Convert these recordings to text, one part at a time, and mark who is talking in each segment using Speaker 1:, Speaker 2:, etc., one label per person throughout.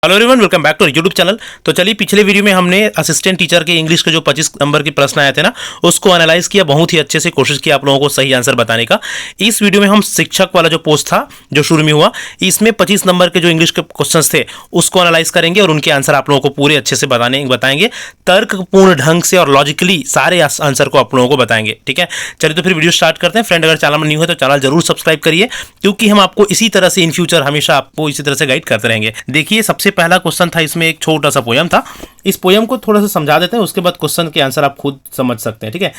Speaker 1: Hello everyone, welcome back to YouTube channel. तो चलिए, पिछले वीडियो में हमने असिस्टेंट टीचर के इंग्लिश के जो 25 नंबर के प्रश्न आए थे ना, उसको एनालाइज किया, बहुत ही अच्छे से कोशिश किया आप लोगों को सही आंसर बताने का। इस वीडियो में हम शिक्षक वाला जो पोस्ट था जो शुरू में हुआ, इसमें 25 नंबर के जो इंग्लिश के क्वेश्चंस थे उसको एनालाइज करेंगे और उनके आंसर आप लोगों को पूरे अच्छे से बताएंगे, तर्कपूर्ण ढंग से और लॉजिकली सारे आंसर को आप लोगों को बताएंगे। ठीक है, चलिए तो फिर वीडियो स्टार्ट करते हैं। फ्रेंड, अगर चैनल में न्यू है तो चैनल जरूर सब्सक्राइब करिए, क्योंकि हम आपको इसी तरह से इन फ्यूचर हमेशा आपको इसी तरह से गाइड करते रहेंगे। देखिए, सबसे पहला क्वेश्चन था, इसमें एक छोटा सा पोयम था। इस पोयम को थोड़ा सा समझा देते हैं, उसके बाद क्वेश्चन के आंसर आप खुद समझ सकते हैं। ठीक है,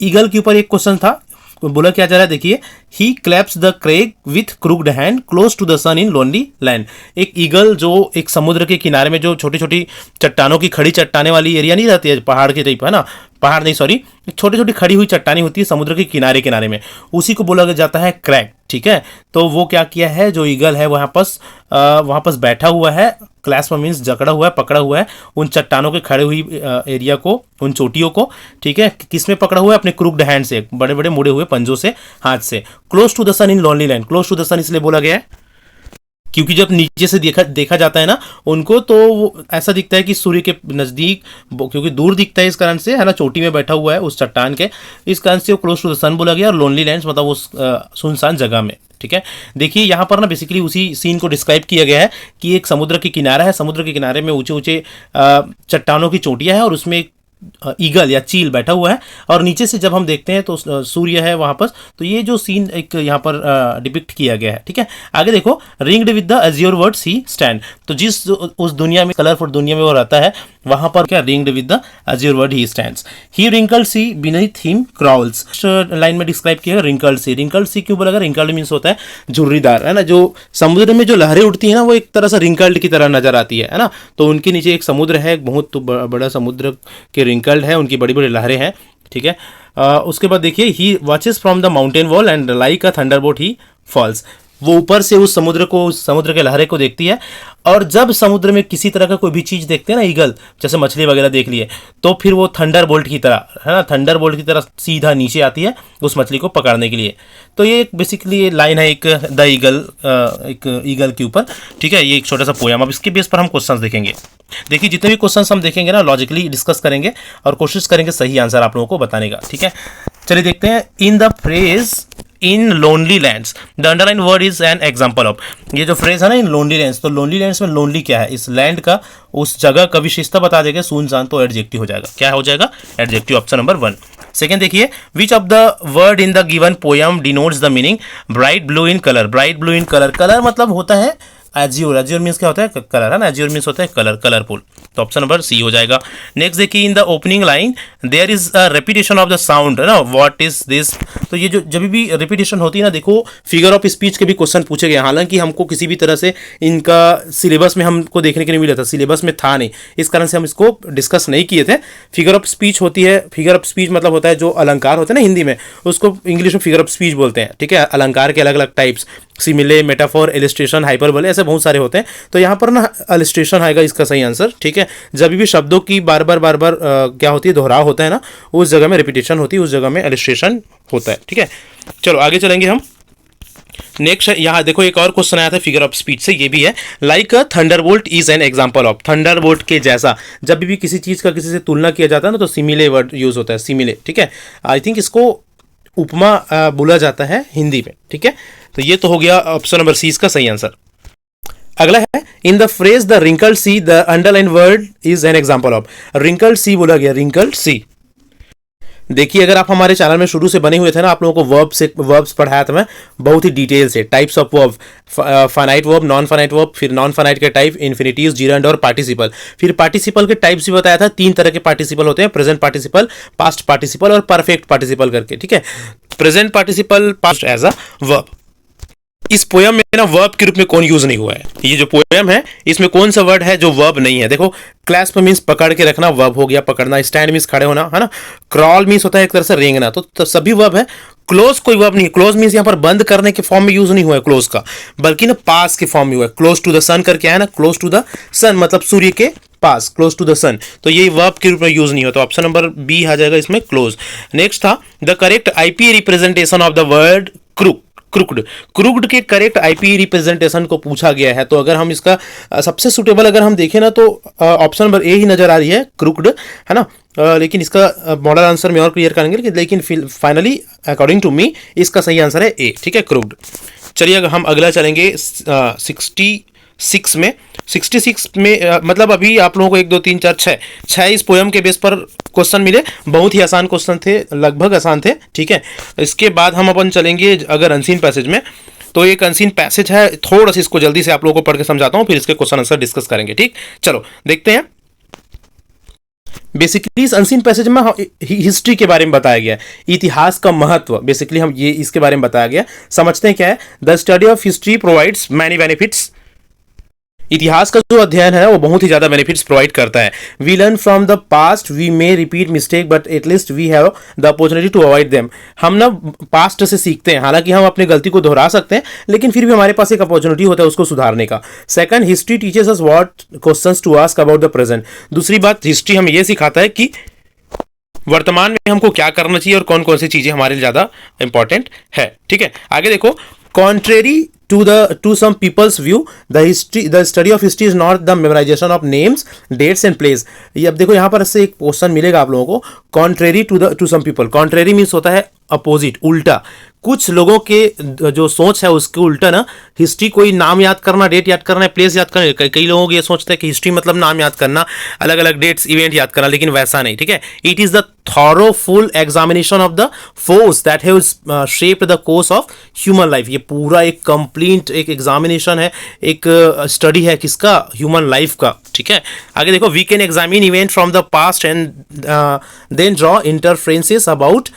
Speaker 1: ईगल के ऊपर एक क्वेश्चन था। बोला क्या जा रहा है, देखिए, he clasps the crag with crooked hand close to the sun in lonely land. एक ईगल जो एक समुद्र के किनारे में जो छोटी छोटी चट्टानों की खड़ी चट्टाने वाली एरिया नहीं रहती है, पहाड़ के टाइप है ना, पहाड़ नहीं सॉरी, छोटी छोटी खड़ी हुई चट्टानी होती है समुद्र के किनारे किनारे में, उसी को बोला जाता है क्रैग। ठीक है, तो वो क्या किया है, जो ईगल है वहाँ पास बैठा हुआ है, क्लैस्प मीन्स जकड़ा हुआ है, पकड़ा हुआ है उन चट्टानों के खड़े हुई एरिया को, उन चोटियों को। ठीक है, किसमें पकड़ा हुआ है, अपने क्रूक्ड हैंड से, बड़े बड़े मुड़े हुए पंजों से, हाथ से। Close to the sun in lonely land, close to the sun इसलिए बोला गया है क्योंकि जब नीचे से देखा जाता है ना उनको, तो ऐसा दिखता है कि सूर्य के नज़दीक, क्योंकि दूर दिखता है इस कारण से, है ना, चोटी में बैठा हुआ है उस चट्टान के, इस कारण से वो क्लोज टू द सन बोला गया। और लोनली लैंड्स मतलब उस सुनसान जगह में। ठीक है, देखिए यहाँ पर ना बेसिकली उसी सीन को डिस्क्राइब किया गया है कि एक समुद्र की किनारा है, समुद्र के किनारे में ऊंचे ऊंचे चट्टानों की चोटियां हैं और उसमें एक ईगल या चील बैठा हुआ है, और नीचे से जब हम देखते हैं तो सूर्य है वहां पर। तो ये जो सीन एक यहाँ पर डिपिक्ट किया गया है। ठीक है, आगे देखो, ringed with the azure word sea stand. तो जिस उस दुनिया में, कलरफुल दुनिया में वो रहता है, वहां पर क्या, ringed with the azure world he stands. The wrinkled sea beneath him crawls. Line में डिस्क्राइब किया है रिंकल्ड सी। रिंकल्ड सी क्यों बोला गया, रिंकल्ड मीन्स होता है झुर्रीदार, है ना, जो समुद्र में जो लहरें उठती है ना, वो एक तरह से रिंकल्ड की तरह नजर आती है ना। तो उनके नीचे एक समुद्र है, बहुत बड़ा समुद्र के रिंकल्ड है, उनकी बड़ी बड़ी लहरें हैं। ठीक है, उसके बाद देखिए, he watches from the mountain wall and like a thunderbolt he falls. वो ऊपर से उस समुद्र को, उस समुद्र के लहरें को देखती है, और जब समुद्र में किसी तरह का कोई भी चीज़ देखते हैं ना ईगल, जैसे मछली वगैरह देख लिए, तो फिर वो थंडर बोल्ट की तरह, है ना, थंडर बोल्ट की तरह सीधा नीचे आती है उस मछली को पकड़ने के लिए। तो ये बेसिकली लाइन है एक द ईगल, एक ईगल के ऊपर। ठीक है, ये एक छोटा सा पोयम। अब इसके बेस पर हम क्वेश्चंस देखेंगे। देखिए, जितने भी क्वेश्चंस हम देखेंगे ना, लॉजिकली डिस्कस करेंगे और कोशिश करेंगे सही आंसर आप लोगों को बताने का। ठीक है, चलिए देखते हैं। इन the phrase in lonely lands, the underlined word is an example of. ये जो फ्रेज है ना, इन लोनली लैंड्स, तो लोनली लैंड्स में लोनली क्या है, इस लैंड का, उस जगह का विशेषता बता देगा, सुनसान, तो एडजेक्टिव हो जाएगा। क्या हो जाएगा, एडजेक्टिव, ऑप्शन नंबर 1। सेकेंड देखिए, विच of the word in the given poem denotes the meaning bright blue in colour. Bright blue in colour, colour मतलब होता है एज्योर। एज्योर मीन्स क्या होता है, कलर, है ना, एज्योर मीन्स होता है कलर, कलरफुल। तो ऑप्शन नंबर सी हो जाएगा। नेक्स्ट देखिए, in the opening line there is a repetition of the sound, है ना, व्हाट इज दिस। तो ये जो जब भी रेपिटेशन होती है ना, देखो फिगर ऑफ स्पीच के भी क्वेश्चन पूछे गए, हालांकि हमको किसी भी तरह से इनका सिलेबस में हमको देखने के लिए मिला था, सिलेबस में था नहीं, इस कारण से हम इसको डिस्कस नहीं किए थे। फिगर ऑफ स्पीच होती है, फिगर ऑफ स्पीच मतलब होता है जो अलंकार होते हैं ना हिंदी में, उसको इंग्लिश में फिगर ऑफ स्पीच बोलते हैं। ठीक है, अलंकार के अलग अलग टाइप्स, सिमिले, मेटाफोर, इलिस्ट्रेशन, हाइपरबोले, ऐसे बहुत सारे होते हैं। तो यहाँ पर ना इलिस्ट्रेशन आएगा इसका सही आंसर। ठीक है, जब भी शब्दों की बार बार क्या होती है, दोहराव होता है ना, उस जगह में रिपीटेशन होती है, उस जगह में इलिस्ट्रेशन होता है। ठीक है, चलो आगे चलेंगे हम। नेक्स्ट यहाँ देखो, एक और क्वेश्चन आया था फिगर ऑफ स्पीच से, ये भी है, like a Thunderbolt is an example of. Thunderbolt के जैसा, जब भी किसी चीज का किसी से तुलना किया जाता है ना, तो सिमिले वर्ड यूज होता है, सिमिले। ठीक है, आई थिंक इसको उपमा बोला जाता है हिंदी में। ठीक है, तो ये तो हो गया ऑप्शन नंबर सी इसका सही आंसर। अगला है, in the phrase the wrinkled sea the underlined word is an example of. Wrinkled sea बोला गया, रिंकल्ड सी। देखिए, अगर आप हमारे चैनल में शुरू से बने हुए थे ना, आप लोगों को वर्ब्स पढ़ाया था मैं बहुत ही डिटेल से, types of verb, finite verb, non finite verb, फिर नॉन फाइनाइट के टाइप, इन्फिनिटीव, जीरंड और पार्टिसिपल। फिर पार्टिसिपल के टाइप्स भी बताया था, 3 तरह के पार्टिसिपल होते हैं, प्रेजेंट पार्टिसिपल, पास्ट पार्टिसिपल और परफेक्ट पार्टिसिपल करके। ठीक है, present participle past as a verb. इस पोयम में ना वर्ब के रूप में कौन यूज नहीं हुआ है, ये जो पोयम है इसमें कौन सा वर्ड है जो वर्ब नहीं है। देखो, क्लैस्प मीन्स पकड़ के रखना, वर्ब हो गया पकड़ना। स्टैंड मीन्स खड़े होना, है ना। क्रॉल मीन्स होता है एक तरह से रेंगना, तो सभी वर्ब है। क्लोज कोई वर्ब नहीं है। क्लोज मीन्स यहाँ पर बंद करने के फॉर्म में यूज नहीं हुआ है क्लोज का, बल्कि ना पास के फॉर्म में हुआ है। क्लोज टू द सन करके है ना, क्लोज टू द सन मतलब सूर्य के पास, क्लोज टू द सन, तो ये वर्ब के रूप में यूज नहीं होता। ऑप्शन नंबर बी आ जाएगा इसमें, क्लोज। नेक्स्ट था, the correct IP representation of the word crook. Crooked. Crooked के करेक्ट आईपी रिप्रेजेंटेशन को पूछा गया है, तो अगर हम इसका सबसे सुटेबल अगर हम देखें ना तो ऑप्शन नंबर ए ही नजर आ रही है, क्रुक्ड, है ना। लेकिन इसका मॉडल आंसर में और क्लियर करेंगे, लेकिन फाइनली अकॉर्डिंग टू मी इसका सही आंसर है ए, ठीक है, क्रुक्ड। चलिए अगर हम अगला चलेंगे 66 में। 66 में मतलब अभी आप लोगों को 1 2 3 4 6 इस पोयम के बेस पर क्वेश्चन मिले, बहुत ही आसान क्वेश्चन थे, लगभग आसान थे, ठीक है। इसके बाद हम अपन चलेंगे अगर अनसीन पैसेज में, तो एक अनसीन पैसेज है, थोड़ा सा इसको जल्दी से आप लोगों को पढ़ के समझाता हूँ, फिर इसके क्वेश्चन आंसर डिस्कस करेंगे, ठीक। चलो देखते हैं। बेसिकली इस अनसीन पैसेज में हिस्ट्री के बारे में बताया गया है, इतिहास का महत्व, बेसिकली हम ये इसके बारे में बताया गया। समझते हैं क्या है। The study of history provides many benefits. इतिहास का जो अध्ययन है वो बहुत ही ज्यादा बेनिफिट्स प्रोवाइड करता है। We learn from the past, we may repeat mistake but at least we have the opportunity to avoid them. हम ना पास्ट से सीखते हैं, हालांकि हम अपनी गलती को दोहरा सकते हैं, लेकिन फिर भी हमारे पास एक अपॉर्चुनिटी होता है उसको सुधारने का। Second, history teaches us what questions to ask about the present. दूसरी बात, हिस्ट्री हमें यह सिखाता है कि वर्तमान में हमको क्या करना चाहिए और कौन कौन सी चीजें हमारे लिए ज्यादा इंपॉर्टेंट है, ठीक है। आगे देखो, contrary to some people's view, the study of history is not the memorization of names, dates and place। ये अब देखो यहाँ पर इससे एक क्वेश्चन मिलेगा आप लोगों को, contrary to some people। contrary means होता है अपोजिट, उल्टा। कुछ लोगों के जो सोच है उसके उल्टा ना, हिस्ट्री कोई नाम याद करना, डेट याद करना, प्लेस याद करना। कई लोगों को ये सोचते हैं कि हिस्ट्री मतलब नाम याद करना, अलग अलग डेट्स इवेंट याद करना, लेकिन वैसा नहीं, ठीक है। It is the thorough full examination of the force that have shaped the course of human life. ये पूरा एक कंप्लीट एक एग्जामिनेशन है, एक स्टडी है किसका, ह्यूमन लाइफ का, ठीक है। आगे देखो, we can examine event from the past and then draw interferences about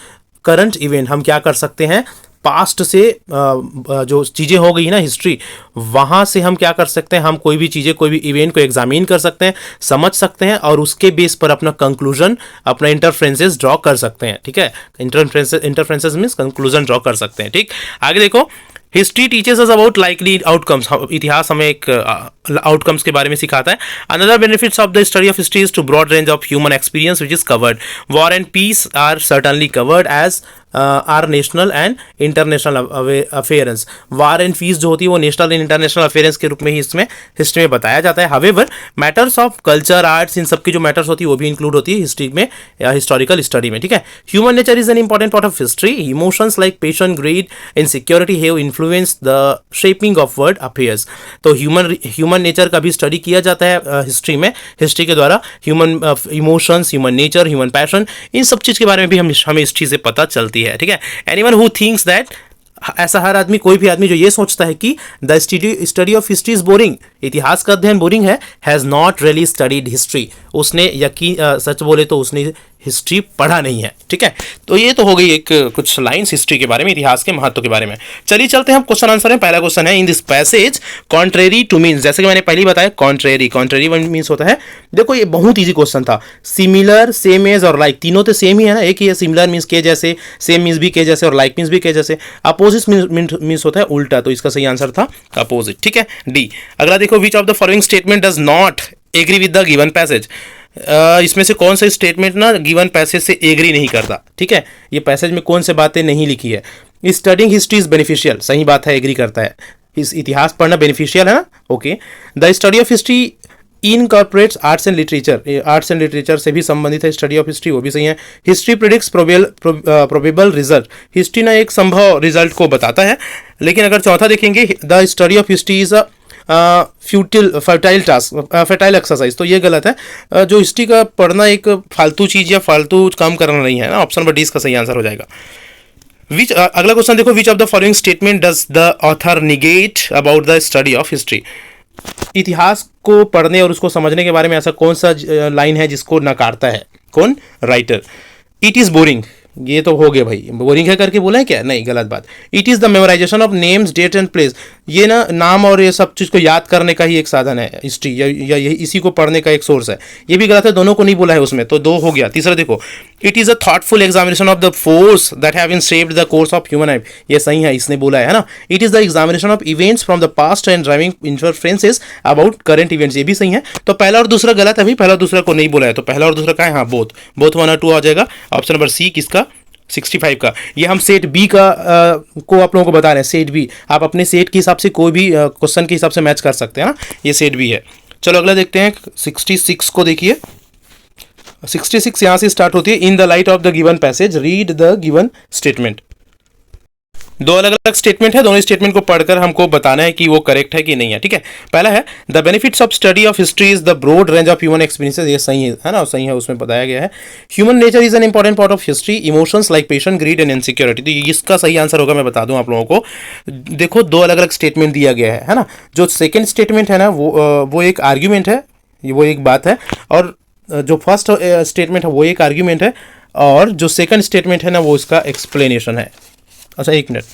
Speaker 1: current event. हम क्या कर सकते हैं, पास्ट से जो चीज़ें हो गई ना हिस्ट्री, वहाँ से हम क्या कर सकते हैं, हम कोई भी चीज़ें, कोई भी इवेंट को एग्जामिन कर सकते हैं, समझ सकते हैं, और उसके बेस पर अपना कंक्लूजन, अपना इंटरफ्रेंसेस ड्रॉ कर सकते हैं, ठीक है। इंटरफ्रेंसेस मीन्स कंक्लूजन ड्रॉ कर सकते हैं, ठीक। आगे देखो, history teaches us about likely outcomes. इतिहास हमें एक आउटकम्स के बारे में सिखाता है। Another benefits of the study of history is to broad range of human experience which is covered. War and peace are certainly covered as are national and international affairs. War and peace जो होती है वो national and international affairs के रूप में ही इसमें history में बताया जाता है। However matters of culture, arts, इन सब की जो मैटर्स होती है वो भी इंक्लूड होती है हिस्ट्री में या हिस्टोरिकल स्टडी में, ठीक है। Human nature is an important part of history. Emotions like passion, greed, insecurity have influence the shaping of world affairs. तो ह्यूमन नेचर का भी स्टडी किया जाता है हिस्ट्री में। हिस्ट्री के द्वारा human emotions, human nature, human passion, इन सब चीज़ के बारे में भी हमें हिस्ट्री से पता चलती है, ठीक है। एनीवन हु थिंक्स दैट, ऐसा हर आदमी, कोई भी आदमी जो ये सोचता है कि the study of history is boring, इतिहास का अध्ययन बोरिंग है, has not really studied history. उसने सच बोले तो उसने हिस्ट्री पढ़ा नहीं है, ठीक है। तो ये तो हो गई एक कुछ लाइंस हिस्ट्री के बारे में, इतिहास के महत्व के बारे में। चलिए चलते हैं हम क्वेश्चन आंसर में। पहला क्वेश्चन है, in this passage contrary two means. जैसे कि मैंने पहले ही बताया, कॉन्ट्रेरी मीन्स होता है, देखो ये बहुत ईजी क्वेश्चन था। सिमिलर, सेम एज और लाइक, तीनों तो सेम ही है ना, एक ही है। सिमिलर मीन्स के जैसे, सेम मीन्स भी के जैसे, और लाइक मीन्स भी के जैसे। अपोजिट मीन्स होता है उल्टा, तो इसका सही आंसर था अपोजिट, ठीक है, डी। अगला देखो, which of the following statement does not agree with the given passage. इसमें से कौन सा स्टेटमेंट ना गिवन पैसेज से एग्री नहीं करता, ठीक है। ये पैसेज में कौन से बातें नहीं लिखी है। स्टडिंग हिस्ट्री इज बेनिफिशियल, सही बात है, एग्री करता है। इस इतिहास पढ़ना बेनिफिशियल है ना, okay. The study of history incorporates arts and literature, arts and literature से भी संबंधित है स्टडी ऑफ हिस्ट्री, वो भी सही है। History predicts probable result, history ना एक संभव रिजल्ट को बताता है। लेकिन अगर चौथा देखेंगे, the study of history is fertile exercise, तो ये गलत है। जो हिस्ट्री का पढ़ना एक फालतू चीज़ या फालतू काम करना नहीं है ना, ऑप्शन नंबर डी इसका सही आंसर हो जाएगा। अगला क्वेश्चन देखो, which of the following statement does the author negate about the study of history. इतिहास को पढ़ने और उसको समझने के बारे में ऐसा कौन सा लाइन है जिसको नकारता है, कौन, राइटर। इट इज बोरिंग, ये तो हो गया भाई, बोरिंग है करके बोला है क्या, नहीं, गलत बात। It is the memorization of names, date and place, ये ना नाम और ये सब चीज़ को याद करने का ही एक साधन है हिस्ट्री, या इसी को पढ़ने का एक सोर्स है, ये भी गलत है, दोनों को नहीं बोला है उसमें, तो दो हो गया। तीसरा देखो, it is a thoughtful examination of the force that have been shaped the course of human life, ये सही है, इसने बोला है ना। It is the examination of events from the past and driving interferences about current events, ये भी सही है। तो पहला और दूसरा गलत है भाई, पहला और दूसरा को नहीं बोला है, तो पहला और दूसरा का है, हाँ, बोथ 1 और 2 आ जाएगा। ऑप्शन नंबर सी किसका 65 का। ये हम सेट बी का को आप लोगों को बता रहे हैं, सेट बी। आप अपने सेट के हिसाब से कोई भी क्वेश्चन के हिसाब से मैच कर सकते हैं ना, ये सेट बी है। चलो अगला देखते हैं 66 को। देखिए 66 यहाँ से स्टार्ट होती है। In the light of the given passage read the given statement. दो अलग अलग स्टेटमेंट है, दोनों स्टेटमेंट को पढ़कर हमको बताना है कि वो करेक्ट है कि नहीं है। ठीक है, पहला है the benefits of study of history is the broad range of human experiences. ये सही है ना, सही है, उसमें बताया गया है human nature is an important part of history, emotions like passion, greed and insecurity. तो इसका सही आंसर होगा, मैं बता दूं आप लोगों को। देखो दो अलग अलग स्टेटमेंट दिया गया है ना। जो सेकेंड स्टेटमेंट है ना वो एक आर्ग्यूमेंट है, वो एक बात है, और जो फर्स्ट स्टेटमेंट है वो एक आर्ग्यूमेंट है, और जो सेकंड स्टेटमेंट है ना वो इसका एक्सप्लेनेशन है। अच्छा एक मिनट,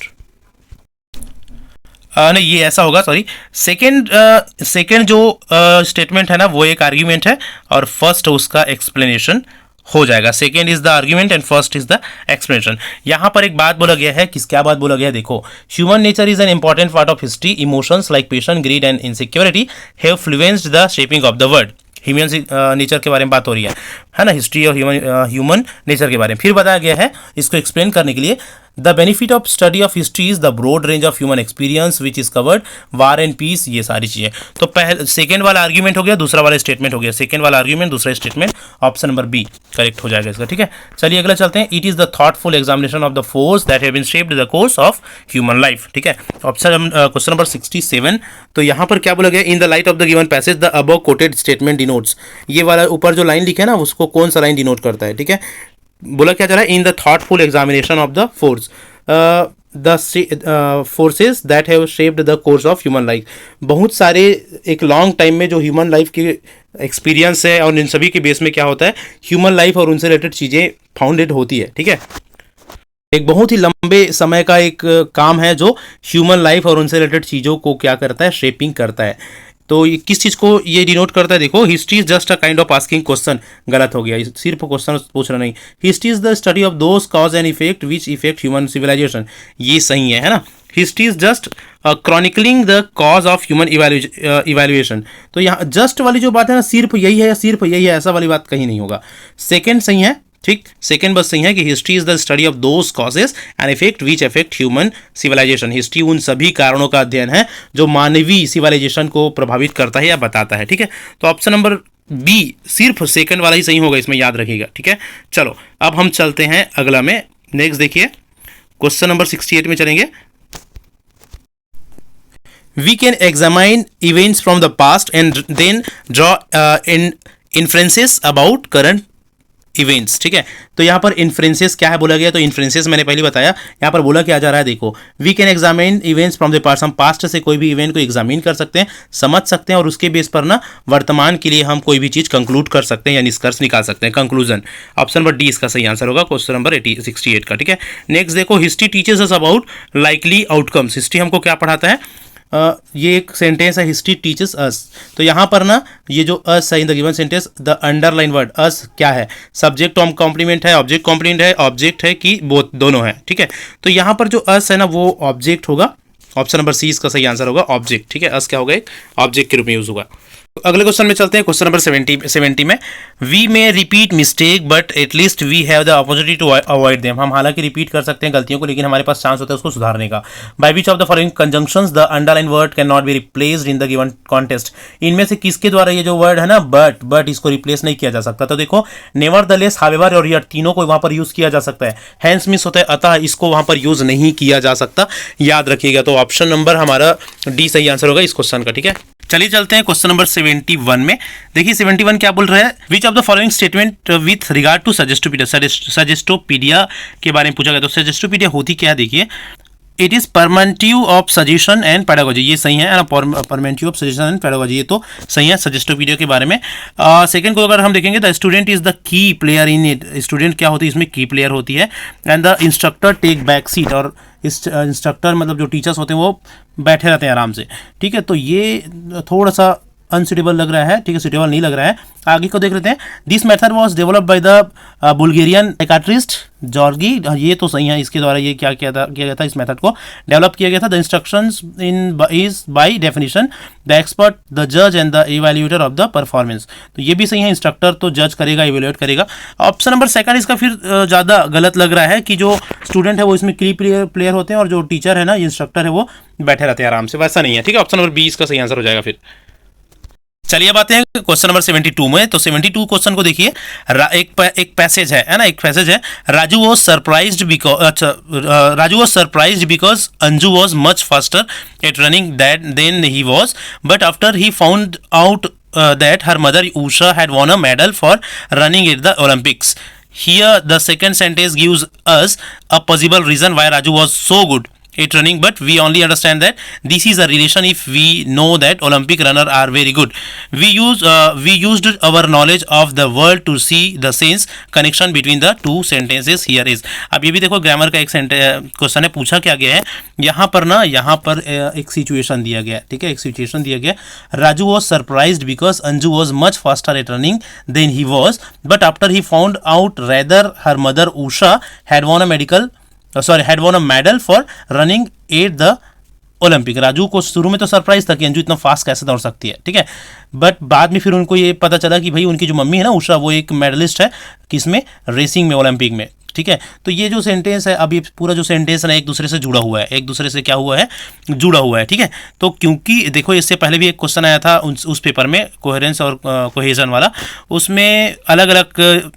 Speaker 1: नहीं ये ऐसा होगा, सॉरी। सेकंड जो स्टेटमेंट है ना वो एक आर्ग्यूमेंट है, और फर्स्ट उसका एक्सप्लेनेशन हो जाएगा। Second is the argument and first is the explanation. यहां पर एक बात बोला गया है, क्या बात बोला गया है, देखो human nature is an important part of history, emotions like passion, greed and insecurity have influenced the shaping of the world. Human nature के बारे में बात हो रही है ना, हिस्ट्री और ह्यूमन नेचर के बारे में। फिर बताया गया है इसको एक्सप्लेन करने के लिए, the benefit of study of history is the broad range of human experience which is covered war and peace. ये सारी चीजें तो पहले सेकेंड वाला आर्ग्यूमेंट हो गया, दूसरा वाला स्टेटमेंट हो गया। सेकेंड वाला आर्ग्यूमेंट, दूसरा statement, option number B correct हो जाएगा इसका। ठीक है, चलिए अगला चलते हैं। It is the thoughtful examination of the force that have been shaped the course of human life. ठीक है, ऑप्शन क्वेश्चन नंबर 67। तो यहाँ पर क्या बोला गया, in the light of the given passage the above coated statement denotes. ये वाला ऊपर जो लाइन लिखे है ना उसको कौन सा लाइन डिनोट करता है। ठीक है, बोला क्या जा रहा है, in the thoughtful examination of the force the forces that have shaped the course of human life. बहुत सारे एक लॉन्ग टाइम में जो ह्यूमन लाइफ की एक्सपीरियंस है और इन सभी के बेस में क्या होता है, ह्यूमन लाइफ और उनसे रिलेटेड चीज़ें फाउंडेड होती है। ठीक है, एक बहुत ही लंबे समय का एक काम है जो ह्यूमन लाइफ और उनसे रिलेटेड चीज़ों को क्या करता है, शेपिंग करता है। तो ये किस चीज़ को ये डिनोट करता है, देखो history is just a kind of asking question. गलत हो गया, सिर्फ क्वेश्चन पूछना नहीं। History is the study of those cause and effect which effect human civilisation. ये सही है ना, history is just chronicling the cause of human evaluation. तो यहाँ जस्ट वाली जो बात है ना, सिर्फ यही है या सिर्फ यही है, ऐसा वाली बात कहीं नहीं होगा। सेकेंड सही है, ठीक, सेकेंड बस सही है कि history is the study of those causes and effect which affect human civilization. History उन सभी कारणों का अध्ययन है जो मानवीय सिविलाइजेशन को प्रभावित करता है या बताता है। ठीक है, तो ऑप्शन नंबर बी सिर्फ सेकंड वाला ही सही होगा, इसमें याद रखिएगा। ठीक है, चलो अब हम चलते हैं अगला में। नेक्स्ट देखिए क्वेश्चन नंबर 68 में चलेंगे। We can examine events from the past and then draw inferences about current events. ठीक है, तो यहाँ पर इन्फ्रेंसेस क्या है बोला गया, तो इन्फ्रेंसेस मैंने पहले बताया। यहाँ पर बोला क्या जा रहा है, देखो we can examine events from the past. हम पास्ट से कोई भी इवेंट को एग्जामिन कर सकते हैं, समझ सकते हैं, और उसके बेस पर ना वर्तमान के लिए हम कोई भी चीज़ कंक्लूड कर सकते हैं या निष्कर्ष निकाल सकते हैं, कंक्लूजन। ऑप्शन नंबर डी इसका सही आंसर होगा, क्वेश्चन नंबर 68 का। ठीक है, नेक्स्ट देखो, history teaches us about likely outcomes. History हमको क्या पढ़ाता है, ये एक सेंटेंस है, हिस्ट्री टीचेस अस। तो यहाँ पर ना ये जो अस है in the given sentence, the underlined word us क्या है, सब्जेक्ट कॉम्प्लीमेंट है, ऑब्जेक्ट कॉम्प्लीमेंट है, ऑब्जेक्ट है कि बोथ, दोनों है। ठीक है, तो यहाँ पर जो अस है ना वो ऑब्जेक्ट होगा, ऑप्शन नंबर सी इसका सही आंसर होगा, ऑब्जेक्ट। ठीक है, अस क्या होगा, एक ऑब्जेक्ट के रूप में यूज होगा। अगले क्वेश्चन में चलते हैं, क्वेश्चन नंबर 70 में। We may repeat mistake but at least we have the opportunity to avoid them. हम हालांकि रिपीट कर सकते हैं गलतियों को, लेकिन हमारे पास चांस होता है उसको सुधारने का। By which of the following conjunctions the underlined word can not be replaced in the given contest. इनमें से किसके द्वारा ये जो वर्ड है ना बट इसको रिप्लेस नहीं किया जा सकता। तो देखो नेवरदलेस, हावेवर और यट तीनों को वहां पर यूज किया जा सकता है। हैंस मिस होता है, अतः इसको वहां पर यूज नहीं किया जा सकता, याद रखिएगा। तो ऑप्शन नंबर हमारा डी सही आंसर होगा इस क्वेश्चन का। ठीक है, चलिए चलते हैं क्वेश्चन नंबर 71 में। देखिए 71 क्या बोल रहा है, which of the following statement with regard to suggestopedia के बारे में पूछा गया। तो सजेस्टोपीडिया होती क्या है, देखिए इट इज परमेंटिव ऑफ सजेशन एंड पेडागोजी। ये सही है ना, परमेंटिव ऑफ सजेशन एंड पेडागोजी, ये तो सही है सजेस्टोपीडिया के बारे में। सेकंड को अगर हम देखेंगे, the student is the key player in it. Student क्या होती है, इसमें की प्लेयर होती है। And the instructor take back seat, और इंस्ट्रक्टर मतलब जो टीचर्स होते हैं वो बैठे रहते हैं आराम से। ठीक है, तो ये थोड़ा सा अनसुटेबल लग रहा है, ठीक है, सुटेबल नहीं लग रहा है। आगे को देख लेते हैं। This method was developed by the Bulgarian psychiatrist Georgi, ये तो सही है, इसके द्वारा ये क्या किया गया था, इस मेथड को डेवलप किया गया था। The instructions in is by definition the expert the जज and the evaluator of the performance, तो ये भी सही है, इंस्ट्रक्टर तो जज करेगा, इवैल्यूएट करेगा। ऑप्शन नंबर सेकंड इसका फिर ज़्यादा गलत लग रहा है कि जो स्टूडेंट है वो इसमें की प्लेयर होते हैं और जो टीचर है ना, इंस्ट्रक्टर है, वो बैठे रहते हैं आराम से, वैसा नहीं है, ठीक है। ऑप्शन नंबर बी इसका सही आंसर हो जाएगा। फिर चलिए अब आते हैं क्वेश्चन नंबर 72 में। तो 72 क्वेश्चन को देखिए, एक पैसेज है ना, एक पैसेज है। Raju was surprised because Anju was much faster at running than he was, but after he found out that her mother Usha had won a medal for running at the Olympics. Here the second sentence gives us a possible reason why Raju was so good at running, but we only understand that this is a relation if we know that Olympic runner are very good. We used our knowledge of the world to see the sense connection between the two sentences here is. अब ये भी देखो grammar का एक question है, पूछा क्या गया है यहाँ पर ना, यहाँ पर एक सिचुएशन दिया गया है, ठीक है, एक सिचुएशन दिया गया। Raju was surprised because Anju was much faster at running than he was, but after he found out rather her mother Usha had won a medal for running at the Olympic. Raju को शुरू में तो सरप्राइज था कि अंजू इतना फास्ट कैसे दौड़ सकती है, ठीक है, बट बाद में फिर उनको ये पता चला कि भाई उनकी जो मम्मी है ना उषा, वो एक मेडलिस्ट है, किसमें, रेसिंग में, ओलंपिक में, ठीक है। तो ये जो सेंटेंस है, अब ये पूरा जो सेंटेंस है ना, एक दूसरे से जुड़ा हुआ है, एक दूसरे से क्या हुआ है, जुड़ा हुआ है, ठीक है। तो क्योंकि देखो इससे पहले भी एक क्वेश्चन आया था उस पेपर में, कोहेरेंस और कोहेजन वाला, उसमें अलग अलग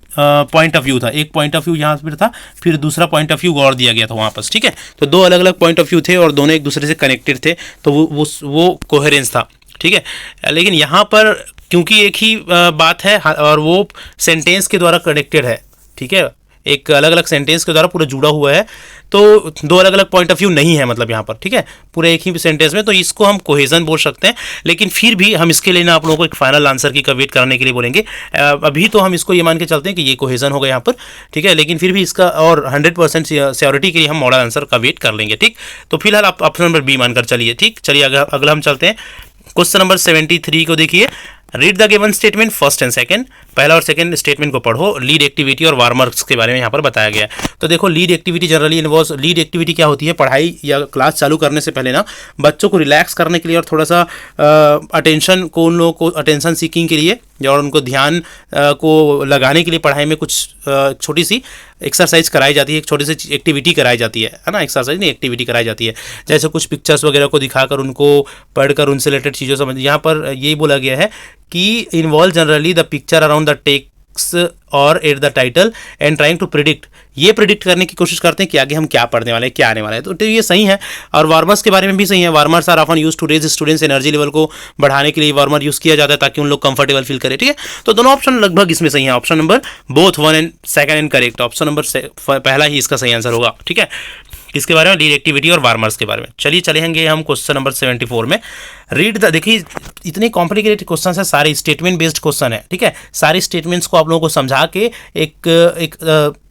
Speaker 1: पॉइंट ऑफ व्यू था। एक पॉइंट ऑफ व्यू यहाँ पर था, फिर दूसरा पॉइंट ऑफ व्यू और दिया गया था वहाँ पर, ठीक है। तो दो अलग अलग पॉइंट ऑफ व्यू थे और दोनों एक दूसरे से कनेक्टेड थे, तो वो कोहेरेंस था, ठीक है। लेकिन यहाँ पर क्योंकि एक ही बात है और वो सेंटेंस के द्वारा कनेक्टेड है, ठीक है, एक अलग अलग सेंटेंस के द्वारा पूरा जुड़ा हुआ है, तो दो अलग अलग पॉइंट ऑफ व्यू नहीं है मतलब यहाँ पर, ठीक है, पूरे एक ही सेंटेंस में, तो इसको हम कोहेजन बोल सकते हैं। लेकिन फिर भी हम इसके लिए ना आप लोगों को एक फाइनल आंसर की वेट करने के लिए बोलेंगे। अभी तो हम इसको ये मान के चलते हैं कि ये कोहेजन होगा यहाँ पर, ठीक है, लेकिन फिर भी इसका और 100% श्योरिटी के लिए हम मॉडल आंसर का वेट कर लेंगे, ठीक। तो फिलहाल आप ऑप्शन नंबर बी मानकर चलिए, ठीक। चलिए अगला हम चलते हैं। क्वेश्चन नंबर 73 को देखिए। Read the given statement first and second, पहला और सेकंड स्टेटमेंट को पढ़ो। लीड एक्टिविटी और वार्मर्स के बारे में यहाँ पर बताया गया है। तो देखो lead activity generally involves, lead activity क्या होती है, पढ़ाई या क्लास चालू करने से पहले ना बच्चों को रिलैक्स करने के लिए और थोड़ा सा अटेंशन को, उन लोगों को अटेंशन सीकिंग के लिए और उनको ध्यान को लगाने के लिए पढ़ाई में कुछ छोटी सी एक्सरसाइज कराई जाती है, एक छोटी सी एक्टिविटी कराई जाती है ना, एक्सरसाइज नहीं एक्टिविटी कराई जाती है, जैसे कुछ पिक्चर्स वगैरह को दिखाकर उनको पढ़कर उनसे रिलेटेड चीज़ों समझ। यहाँ पर यही बोला गया है कि involve generally the picture around the text और at the title and trying to predict, ये प्रिडिक्ट करने की कोशिश करते हैं कि आगे हम क्या पढ़ने वाले हैं, क्या आने वाला है, तो ये सही है। और वार्मर्स के बारे में भी सही है। Warmers are often use to raise students energy level को बढ़ाने के लिए वार्मर यूज़ किया जाता है ताकि उन लोग कंफर्टेबल फील करें, ठीक है। तो दोनों ऑप्शन लगभग इसमें सही है। Option number both 1 and second and correct, option number पहला ही इसका सही आंसर होगा, ठीक है। किसके बारे में, लीड एक्टिविटी और वार्मर्स के बारे में। चलिए चलेंगे हम क्वेश्चन नंबर 74 में। रीड द, देखिए इतने कॉम्प्लिकेटेड क्वेश्चन है, सारे स्टेटमेंट बेस्ड क्वेश्चन है, ठीक है। सारे स्टेटमेंट्स को आप लोगों को समझा के एक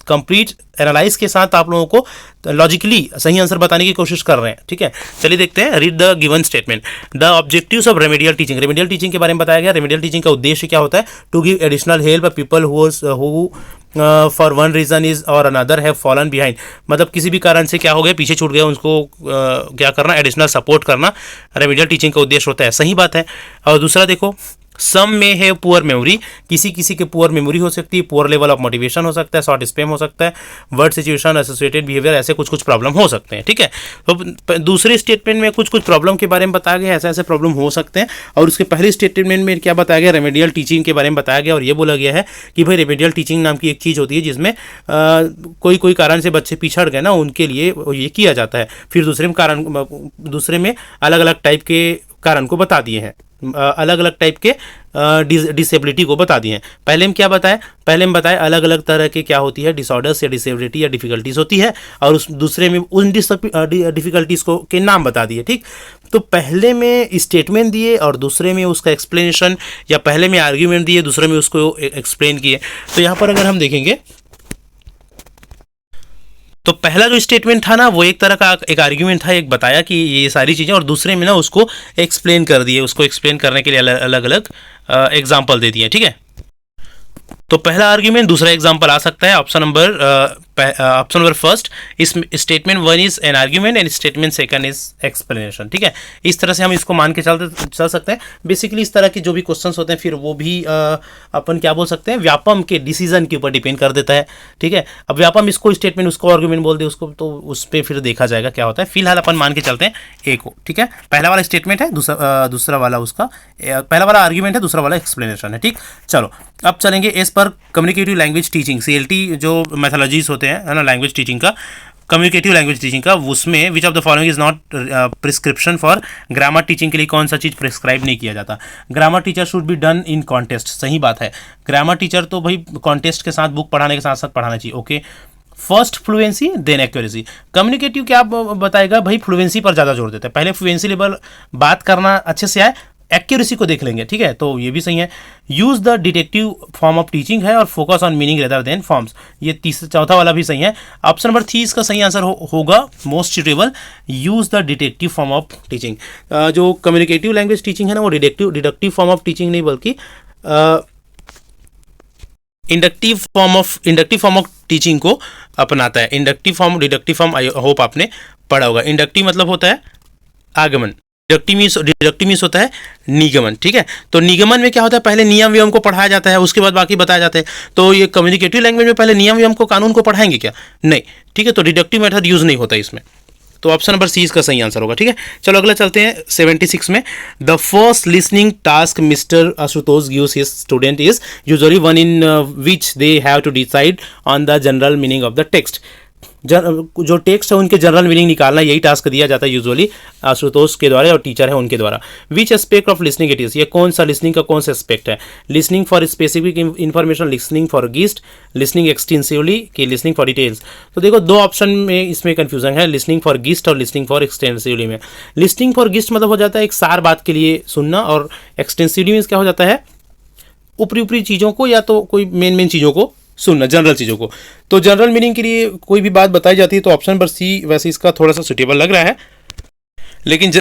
Speaker 1: कंप्लीट एनालाइज के साथ आप लोगों को लॉजिकली सही आंसर बताने की कोशिश कर रहे हैं, ठीक है। चलिए देखते हैं। Read the given statement. The objectives of remedial teaching, remedial teaching के बारे में बताया गया। रेमेडियल टीचिंग का उद्देश्य क्या होता है, to give additional help people who for one reason is or another have fallen behind, मतलब किसी भी कारण से क्या हो गया, पीछे छूट गया, उनको क्या करना, एडिशनल सपोर्ट करना रेमेडियल टीचिंग का उद्देश्य होता है, सही बात है। और दूसरा देखो, सम में है पुअर मेमोरी, किसी किसी के पुअर मेमोरी हो सकती है, पुअर लेवल ऑफ मोटिवेशन हो सकता है, शॉर्ट स्पैम हो सकता है, वर्ड सिचुएशन, एसोसिएटेड बिहेवियर, ऐसे कुछ प्रॉब्लम हो सकते हैं, ठीक है। तो दूसरे स्टेटमेंट में कुछ प्रॉब्लम के बारे में बताया गया, ऐसे प्रॉब्लम हो सकते हैं। और उसके पहले स्टेटमेंट में क्या बताया गया, रेमेडियल टीचिंग के बारे में बताया गया और ये बोला गया है कि भाई रेमेडियल टीचिंग नाम की एक चीज़ होती है जिसमें कोई कारण से बच्चे पिछड़ गए ना, उनके लिए ये किया जाता है। फिर दूसरे में अलग अलग टाइप के कारण को बता दिए हैं, अलग अलग टाइप के डिसेबिलिटी को बता दिए हैं। पहले में क्या बताया, पहले में बताया अलग अलग तरह के क्या होती है, डिसऑर्डर्स या डिसेबिलिटी या डिफिकल्टीज होती है, और उस दूसरे में उन डिफिकल्टीज को के नाम बता दिए, ठीक। तो पहले में स्टेटमेंट दिए और दूसरे में उसका एक्सप्लेनेशन, या पहले में आर्ग्यूमेंट दिए, दूसरे में उसको एक्सप्लेन किए। तो यहाँ पर अगर हम देखेंगे तो पहला जो स्टेटमेंट था ना वो एक तरह का एक आर्ग्यूमेंट था, एक बताया कि ये सारी चीज़ें, और दूसरे में ना उसको एक्सप्लेन कर दिए, उसको एक्सप्लेन करने के लिए अलग अलग एग्जाम्पल दे दिए, ठीक है। तो पहला आर्ग्यूमेंट, दूसरा एग्जांपल आ सकता है। ऑप्शन नंबर फर्स्ट, इस statement one is an argument and statement second is explanation, ठीक है। इस तरह से हम इसको मान के चल सकते हैं। बेसिकली इस तरह के जो भी क्वेश्चंस होते हैं फिर वो भी अपन क्या बोल सकते हैं, व्यापम के डिसीजन के ऊपर डिपेंड कर देता है, ठीक है। अब व्यापम इसको स्टेटमेंट, उसको आर्ग्यूमेंट बोल दे उसको, तो उस पर फिर देखा जाएगा क्या होता है। फिलहाल अपन मान के चलते हैं ए को, ठीक है। पहला वाला स्टेटमेंट है, दूसरा वाला उसका, पहला वाला आर्ग्यूमेंट है, दूसरा वाला एक्सप्लेनेशन है, ठीक। चलो अब चलेंगे as per communicative language teaching, CLT जो मेथोलॉजीज होते हैं, है ना, लैंग्वेज टीचिंग का, कम्युनिकेटिव लैंग्वेज टीचिंग का, उसमें विच of the following is not prescription for grammar teaching, के लिए कौन सा चीज़ प्रिस्क्राइब नहीं किया जाता। Grammar teacher should be done in contest, सही बात है। ग्रामर टीचर तो भाई कॉन्टेस्ट के साथ, बुक पढ़ाने के साथ साथ पढ़ाना चाहिए, okay. First fluency then accuracy. Communicative क्या बताएगा भाई, फ्लुएंसी पर ज़्यादा जोर देता है, पहले फ्लुएंसी लेवल बात करना अच्छे से आए, एक्यूरेसी को देख लेंगे, ठीक है। तो ये भी सही है। Use the detective form of teaching है, और focus on meaning rather than forms, ये चौथा वाला भी सही है। ऑप्शन नंबर 3 इसका सही आंसर होगा most suitable, use the detective form of teaching. जो कम्युनिकेटिव लैंग्वेज टीचिंग है ना, वो डिडक्टिव फॉर्म ऑफ टीचिंग नहीं बल्कि इंडक्टिव फॉर्म ऑफ टीचिंग को अपनाता है। डिडक्टिव फॉर्म आई होप आपने पढ़ा होगा। इंडक्टिव मतलब होता है आगमन, डिडक्टिव मीन्स होता है निगमन, ठीक है। तो निगमन में क्या होता है, पहले नियम वियम को पढ़ाया जाता है, उसके बाद बाकी बताया जाता है। तो ये कम्युनिकेटिव लैंग्वेज में पहले नियम वियम को, कानून को पढ़ाएंगे क्या, नहीं, ठीक है। तो डिडक्टिव मेथड यूज नहीं होता इसमें। तो ऑप्शन नंबर सी इसका सही आंसर होगा, ठीक है। चलो अगला चलते हैं 76 में। The first listening task mister Ashutosh gives his student is usually one in which they have to decide on the general meaning of the text. जो टेक्स्ट है उनके जनरल मीनिंग निकालना, यही टास्क दिया जाता है यूजुअली आशुतोष के द्वारा, और टीचर है उनके द्वारा। Which aspect of listening it is, ये कौन सा लिसनिंग का कौन सा एस्पेक्ट है। Listening for specific information, listening for gist, listening extensively की लिसनिंग फॉर डिटेल्स। तो देखो दो ऑप्शन में इसमें कंफ्यूजन है, लिसनिंग फॉर गिस्ट और लिसनिंग फॉर एक्सटेंसिवली में। लिसनिंग फॉर गिस्ट मतलब हो जाता है एक सार बात के लिए सुनना, और एक्सटेंसिवली मीन्स क्या हो जाता है, ऊपरी ऊपरी चीज़ों को या तो कोई मेन चीज़ों को सुनना, जनरल चीज़ों को। तो जनरल मीनिंग के लिए कोई भी बात बताई जाती है तो ऑप्शन नंबर सी वैसे इसका थोड़ा सा सुटेबल लग रहा है। लेकिन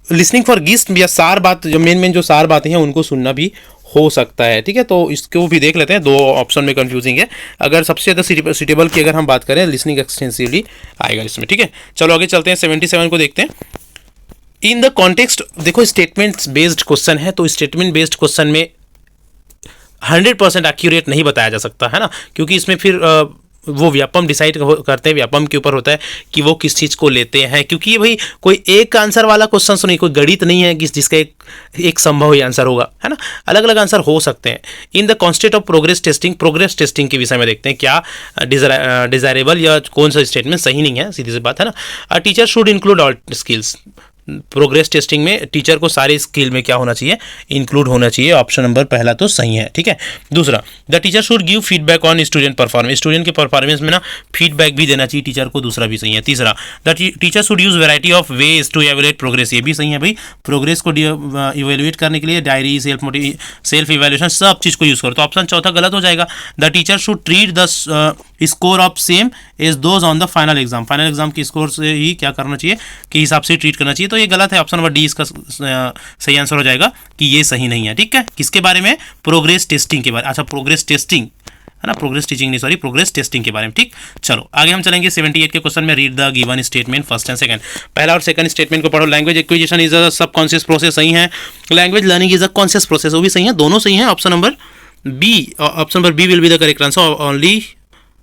Speaker 1: लिसनिंग फॉर गिस्ट या सार बात, जो मेन जो सार बातें हैं उनको सुनना भी हो सकता है, ठीक है। तो इसको भी देख लेते हैं, दो ऑप्शन में कंफ्यूजिंग है। अगर सबसे ज़्यादा सुटेबल की अगर हम बात करें, लिसनिंग एक्सटेंसिवली आएगा इसमें, ठीक है। चलो आगे चलते हैं, 77 को देखते हैं। इन द कॉन्टेक्स्ट, देखो स्टेटमेंट बेस्ड क्वेश्चन है, तो स्टेटमेंट बेस्ड क्वेश्चन में 100% एक्यूरेट नहीं बताया जा सकता है ना, क्योंकि इसमें फिर वो व्यापम डिसाइड करते हैं, व्यापम के ऊपर होता है कि वो किस चीज़ को लेते हैं। क्योंकि ये भाई कोई एक आंसर वाला क्वेश्चन तो नहीं, कोई गणित नहीं है कि जिसका एक संभव ही आंसर होगा, है ना, अलग अलग आंसर हो सकते हैं। In the constant of progress testing के विषय में देखते हैं, क्या डिजायरेबल या कौन सा स्टेटमेंट सही नहीं है, सीधी सी बात है ना। A teacher should include all skills, progress testing में टीचर को सारे स्किल में क्या होना चाहिए, इंक्लूड होना चाहिए। ऑप्शन नंबर पहला तो सही है, ठीक है। दूसरा, the teacher should give feedback on student performance, student के परफॉर्मेंस में ना फीडबैक भी देना चाहिए टीचर को, दूसरा भी सही है। तीसरा, the teacher should use variety of ways to evaluate progress, ये भी सही है भाई। प्रोग्रेस को इवेल्युएट करने के लिए डायरी, सेल्फ इवेल्युएशन, सब चीज़ को यूज़ करो। तो ऑप्शन चौथा गलत हो जाएगा। The teacher should treat the score of same as those on the final exam, final exam के स्कोर से ही क्या करना चाहिए, के हिसाब से ट्रीट करना चाहिए। तो ये गलत है, ऑप्शन नंबर डी इसका सही आंसर हो जाएगा कि ये सही नहीं है, ठीक है। किसके बारे में, प्रोग्रेस टेस्टिंग के बारे, अच्छा प्रोग्रेस टेस्टिंग है ना, प्रोग्रेस टीचिंग नहीं, सॉरी प्रोग्रेस टेस्टिंग के बारे में, ठीक। चलो आगे हम चलेंगे 78 के क्वेश्चन में। Read the given statement first and second, पहला और सेकंड स्टेटमेंट को पढ़ो। Language acquisition is a subconscious process, सही है। Language learning is a conscious process, वो भी सही है, दोनों सही है। Option number B will be the correct answer, only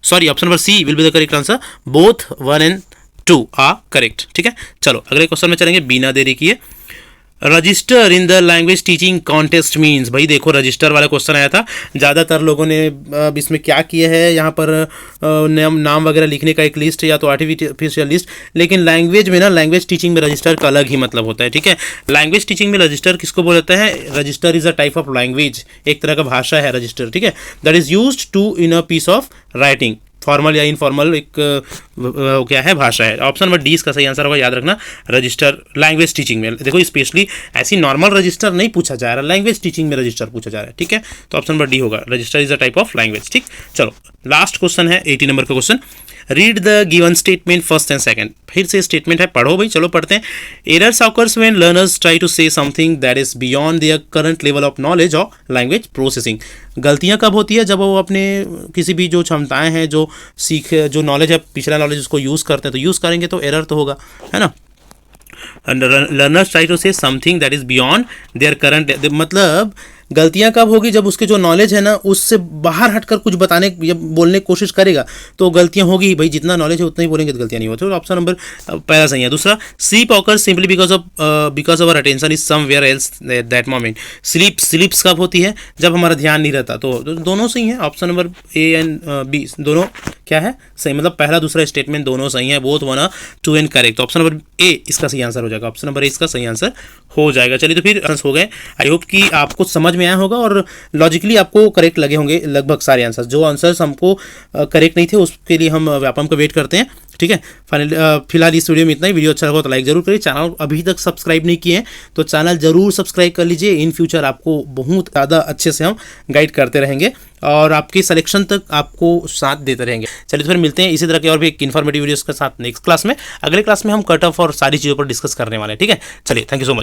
Speaker 1: sorry option number C will be the correct answer, both 1 and 2 are correct, ठीक है। चलो अगले क्वेश्चन में चलेंगे बिना देरी किए। Register in the language teaching contest means, भाई देखो रजिस्टर वाला क्वेश्चन आया था, ज़्यादातर लोगों ने अब इसमें क्या किया है, यहाँ पर नाम वगैरह लिखने का एक लिस्ट या तो आर्टिफिशियल लिस्ट, लेकिन लैंग्वेज में ना, लैंग्वेज टीचिंग में रजिस्टर का अलग ही मतलब होता है, ठीक है। लैंग्वेज टीचिंग में रजिस्टर किसको बोलता है, register is a type of language, एक तरह का भाषा है रजिस्टर, ठीक है। That is used to in a piece of writing formal या इनफॉर्मल एक क्या है भाषा है। ऑप्शन नंबर डी इसका सही आंसर होगा, याद रखना। रजिस्टर लैंग्वेज टीचिंग में देखो, स्पेशली ऐसी नॉर्मल रजिस्टर नहीं पूछा जा रहा, लैंग्वेज टीचिंग में रजिस्टर पूछा जा रहा है, ठीक है। तो ऑप्शन नंबर डी होगा, register is a type of language, ठीक। चलो लास्ट क्वेश्चन है 80 नंबर का क्वेश्चन। Read the given statement first and second. फिर से स्टेटमेंट है, पढ़ो भाई, चलो पढ़ते हैं। Errors occurs when learners try to say something that is beyond their current level of knowledge और लैंग्वेज प्रोसेसिंग। गलतियां कब होती है? जब वो अपने किसी भी जो क्षमताएं हैं, जो नॉलेज है, पिछला नॉलेज उसको यूज़ करते हैं, तो यूज़ करेंगे तो एरर तो होगा, है ना। Learners try to say something that is beyond their current, मतलब गलतियां कब होगी? जब उसके जो नॉलेज है ना उससे बाहर हटकर कुछ बताने या बोलने की कोशिश करेगा तो गलतियां होगी ही भाई। जितना नॉलेज है उतना ही बोलेंगे तो गलतियां नहीं होती। ऑप्शन नंबर पहला सही है। दूसरा, sleep occurs simply because our attention is somewhere else that moment. स्लीप्स कब होती है? जब हमारा ध्यान नहीं रहता। तो दोनों सही है। Option number A and B दोनों क्या है? सही, मतलब पहला दूसरा स्टेटमेंट दोनों सही है, both one two and correct. Option number ए इसका सही आंसर हो जाएगा। ऑप्शन नंबर ए इसका सही आंसर हो जाएगा। चलिए तो फिर आंसर हो गए। आई होप कि आपको समझ में आया होगा और लॉजिकली आपको करेक्ट लगे होंगे लगभग सारे आंसर। जो आंसर्स हमको करेक्ट नहीं थे उसके लिए हम व्यापम का वेट करते हैं, ठीक है। फिलहाल इस वीडियो में इतना ही। वीडियो अच्छा लगा तो लाइक जरूर करिए। चैनल अभी तक सब्सक्राइब नहीं किए हैं तो चैनल जरूर सब्सक्राइब कर लीजिए। इन फ्यूचर आपको बहुत ज़्यादा अच्छे से हम गाइड करते रहेंगे और आपके सिलेक्शन तक आपको साथ देते रहेंगे। चलिए तो फिर मिलते हैं इसी तरह के और भी एक इन्फॉर्मेटिव वीडियोस के साथ नेक्स्ट क्लास में। अगले क्लास में हम कट ऑफ और सारी चीज़ों पर डिस्कस करने वाले हैं, ठीक है। चलिए, थैंक यू सो मच।